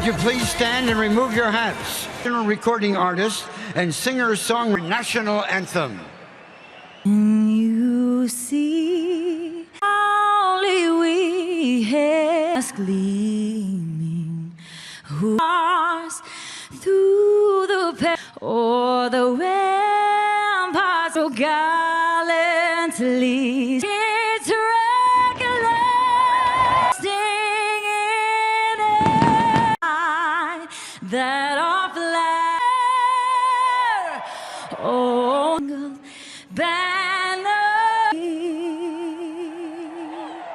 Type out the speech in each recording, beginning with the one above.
Would you please stand and remove your hats? Recording artist and singer-songwriter national anthem. You see, only we have gleaming who pass through the past or the ramparts so gallantly. It's reckless, singing in that our flag, oh, banner,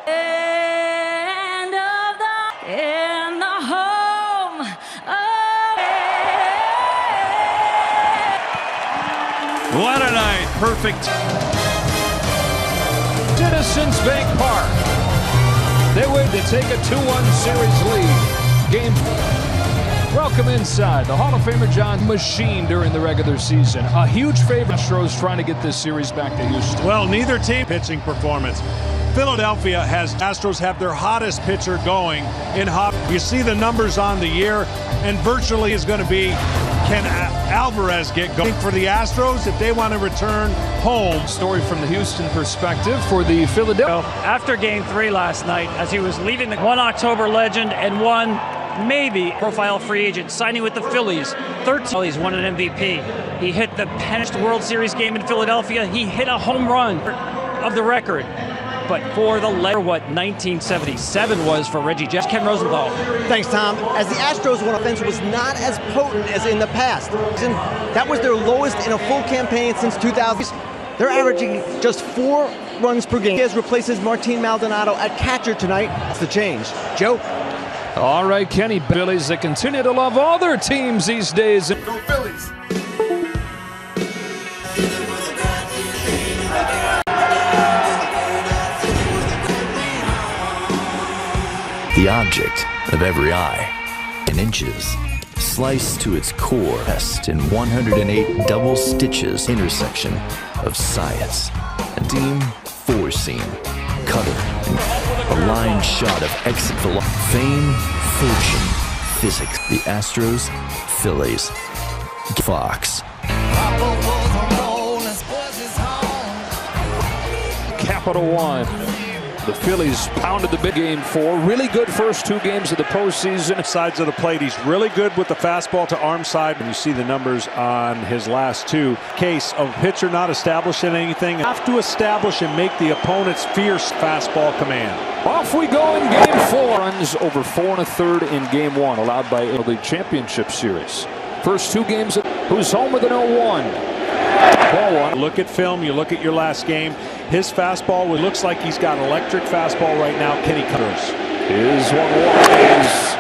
and of the in the home of. What a night! Perfect. Citizens Bank Park. They win to take a 2-1 series lead. Game. Welcome inside. The Hall of Famer John machine during the regular season. A huge favorite. Astros trying to get this series back to Houston. Well, neither team pitching performance. Philadelphia Astros have their hottest pitcher going in Hop. You see the numbers on the year, and virtually is going to be, can Alvarez get going for the Astros if they want to return home? Story from the Houston perspective for the Philadelphia. After Game 3 last night, as he was leaving the 1 October legend and one maybe profile free agent signing with the Phillies. 13. He's won an MVP. He hit the pennant World Series game in Philadelphia. He hit a home run of the record. But for the letter, what 1977 was for Reggie Jackson. Ken Rosenthal. Thanks, Tom. As the Astros' offense was not as potent as in the past. That was their lowest in a full campaign since 2000. They're averaging just 4 runs per game. He replaces Martin Maldonado at catcher tonight. That's the change. Joe? All right, Kenny. Phillies that continue to love all their teams these days. Go Phillies! The object of every eye, in inches, sliced to its core, best in 108 double stitches, intersection of science, a team four-seam, cutter, and a line shot of exit velocity, fame, fortune, physics. The Astros, Phillies, Fox. Capital One. The Phillies pounded the big Game 4. Really good first 2 games of the postseason. Sides of the plate, he's really good with the fastball to arm side. And you see the numbers on his last 2. Case of pitcher not establishing anything. Have to establish and make the opponent's fierce fastball command. Off we go in Game 4. Runs over 4 1/3 in Game 1, allowed by the Championship Series. First 2 games, who's home with an 0-1. Ball 1. Look at film, you look at your last game. His fastball, it looks like he's got electric fastball right now. Kenny Cutters. His 1-1 is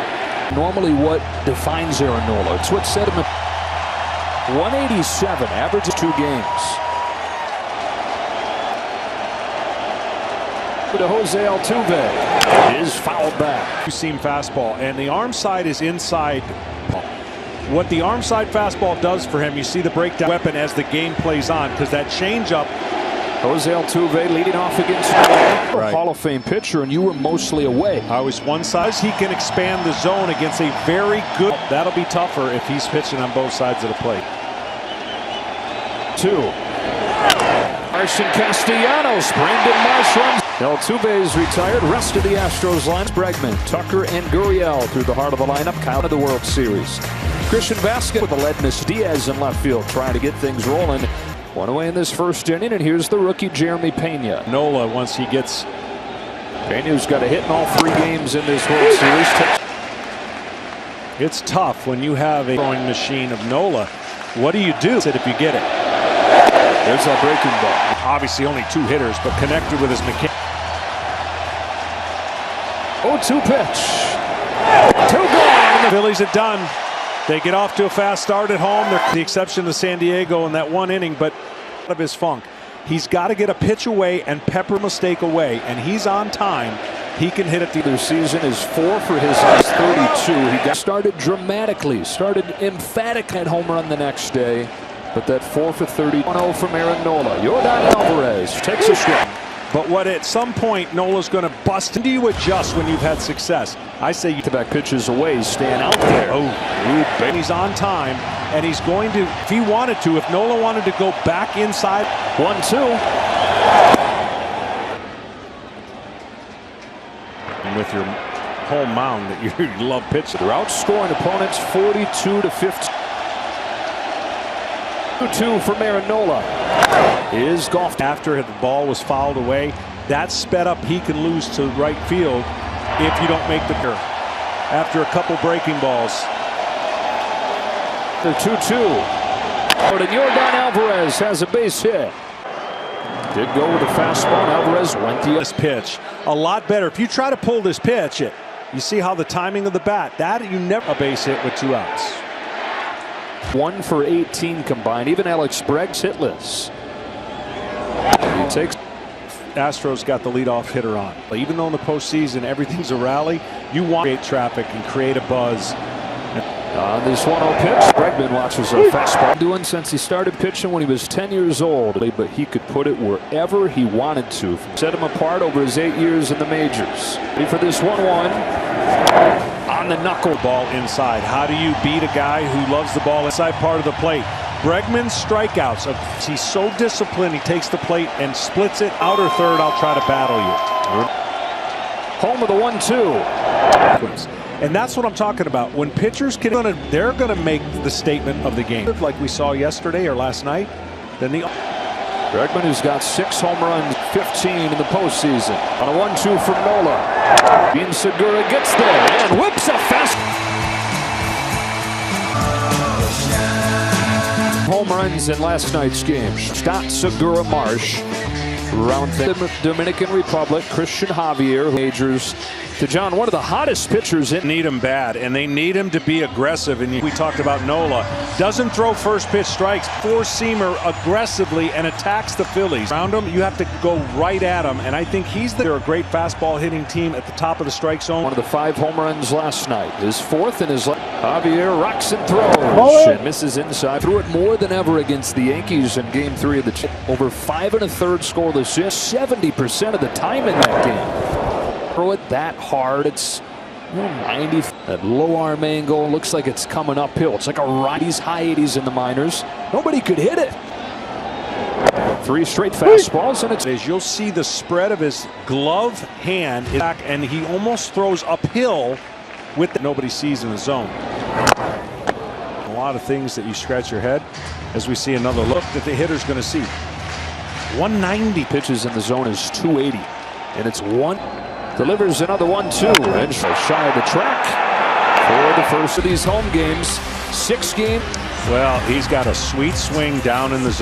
normally what defines Aaron Nola. It's what set him at 187, averages 2 games. To Jose Altuve is fouled back. Two-seam fastball, and the arm side is inside. What the arm side fastball does for him, you see the breakdown weapon as the game plays on, because that changeup. Jose Altuve leading off against a Hall of Fame pitcher, and you were mostly away. I was one side. He can expand the zone against a very good. That'll be tougher if he's pitching on both sides of the plate. 2. Carson Castellanos, Brandon Marsh runs. Altuve is retired. Rest of the Astros line. Bregman, Tucker, and Gurriel through the heart of the lineup. Count of the World Series. Christian Vasquez with Aledmus Diaz in left field, trying to get things rolling. 1 away in this first inning, and here's the rookie Jeremy Pena. Nola, once he gets. Pena's got a hit in all 3 games in this World Series. It's tough when you have a throwing machine of Nola. What do you do if you get it? There's that breaking ball. Obviously only 2 hitters, but connected with his mechanic. 0-2 pitch. 2 gone. The Phillies are done. They get off to a fast start at home. They're the exception to San Diego in that 1 inning, but out of his funk. He's got to get a pitch away and pepper a mistake away, and he's on time. He can hit it. The season is 4 for his last 32. He got started dramatically, started emphatic at home run the next day, but that 4 for 30. 1-0 from Aaron Nola. Yordan Alvarez takes a strike. But what at some point Nola's going to bust. And do you adjust when you've had success? I say you Back pitches away, staying out there. Oh, he's on time, and he's going to, if he wanted to, if Nola wanted to go back inside. 1-2. And with your home mound that you love pitching. They're outscoring opponents 42-15. 2-2 for Nola. Is golf after the ball was fouled away. That sped up. He can lose to right field if you don't make the curve. After a couple breaking balls. The 2-2. And Yordan Alvarez has a base hit. Did go with a fastball. Alvarez went this pitch a lot better. If you try to pull this pitch, you see how the timing of the bat. That you never a base hit with 2 outs. 1 for 18 combined. Even Alex Bregg's hitless. He takes. Astros got the leadoff hitter on. Even though in the postseason everything's a rally, you want to create traffic and create a buzz. On this 1-0 pitch, Bregman watches a fastball. Doing since he started pitching when he was 10 years old, but he could put it wherever he wanted to. Set him apart over his 8 years in the majors. Ready for this 1-1 on the knuckle. Ball inside. How do you beat a guy who loves the ball inside part of the plate? Bregman's strikeouts. He's so disciplined. He takes the plate and splits it. Outer third, I'll try to battle you. Home of the 1-2. And that's what I'm talking about. When pitchers can, they're going to make the statement of the game. Like we saw yesterday or last night. Then Bregman, who's got 6 home runs, 15 in the postseason. On a 1-2 from Nola. Dean Segura gets there and whips a fast. Home runs in last night's game. Scott Segura Marsh. Round the Dominican Republic, Christian Javier, majors. To John, one of the hottest pitchers in. Need him bad, and they need him to be aggressive. And we talked about Nola. Doesn't throw first pitch strikes. 4-seamer aggressively and attacks the Phillies. Around him, you have to go right at him. And I think they're a great fastball hitting team at the top of the strike zone. One of the 5 home runs last night. His 4th in his life. Javier rocks and throws and misses inside. Threw it more than ever against the Yankees in Game 3 of the over 5 1/3 scoreless hits. 70% of the time in that game. Throw it that hard. It's 90. That low arm angle looks like it's coming uphill. It's like a righty's high 80s in the minors. Nobody could hit it. 3 straight fastballs, and it's as you'll see the spread of his glove hand is back, and he almost throws uphill with nobody sees in the zone. A lot of things that you scratch your head as we see another look that the hitter's going to see. 190 pitches in the zone is 280, and it's 1. Delivers another 1-2 and shy of the track for the first of these home games. 6 games. Well, he's got a sweet swing down in the zone.